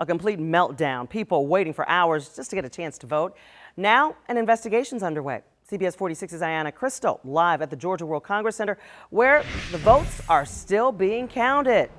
A complete meltdown. People waiting for hours just to get a chance to vote. Now, an investigation's underway. CBS 46's Ayanna Crystal live at the Georgia World Congress Center, where the votes are still being counted.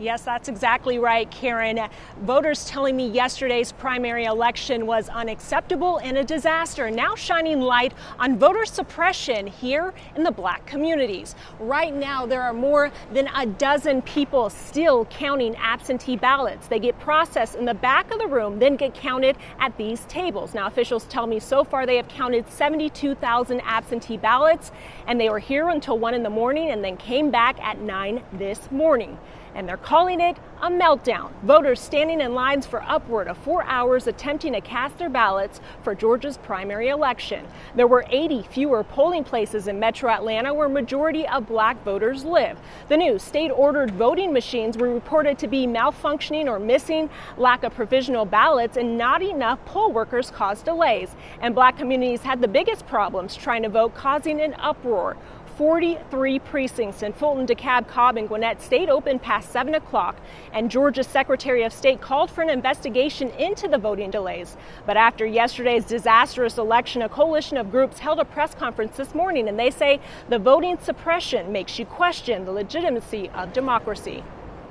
Yes, that's exactly right, Karen. Voters telling me yesterday's primary election was unacceptable and a disaster, now shining light on voter suppression here in the Black communities. Right now, there are more than a dozen people still counting absentee ballots. They get processed in the back of the room, then get counted at these tables. Now, officials tell me so far they have counted 72,000 absentee ballots, and they were here until 1 in the morning and then came back at 9 this morning. And they're calling it a meltdown. Voters standing in lines for upward of 4 hours attempting to cast their ballots for Georgia's primary election. There were 80 fewer polling places in metro Atlanta where majority of Black voters live. The new state-ordered voting machines were reported to be malfunctioning or missing, lack of provisional ballots, and not enough poll workers caused delays. And Black communities had the biggest problems trying to vote, causing an uproar. 43 precincts in Fulton, DeKalb, Cobb, and Gwinnett stayed open past 7 o'clock, and Georgia's Secretary of State called for an investigation into the voting delays. But after yesterday's disastrous election, a coalition of groups held a press conference this morning, and they say the voting suppression makes you question the legitimacy of democracy.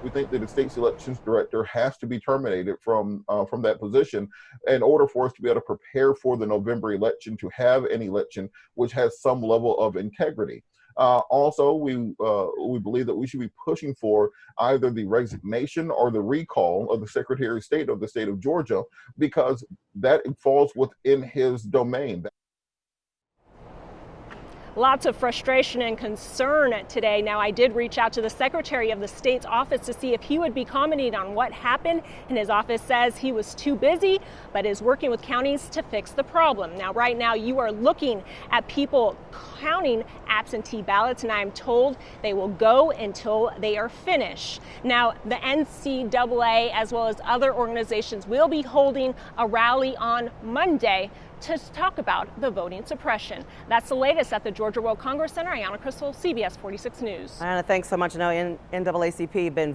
We think that the state's elections director has to be terminated from that position in order for us to be able to prepare for the November election, to have an election which has some level of integrity. Also, we believe that we should be pushing for either the resignation or the recall of the Secretary of State of the state of Georgia, because that falls within his domain. Lots of frustration and concern today. Now, I did reach out to the Secretary of the state's office to see if he would be commenting on what happened, and his office says he was too busy, but is working with counties to fix the problem. Now, right now, you are looking at people counting absentee ballots, and I am told they will go until they are finished. Now, the NCAA, as well as other organizations, will be holding a rally on Monday to talk about the voting suppression. That's the latest at the Georgia World Congress Center. Ayanna Crystal, CBS 46 News. Ayanna, thanks so much. NAACP been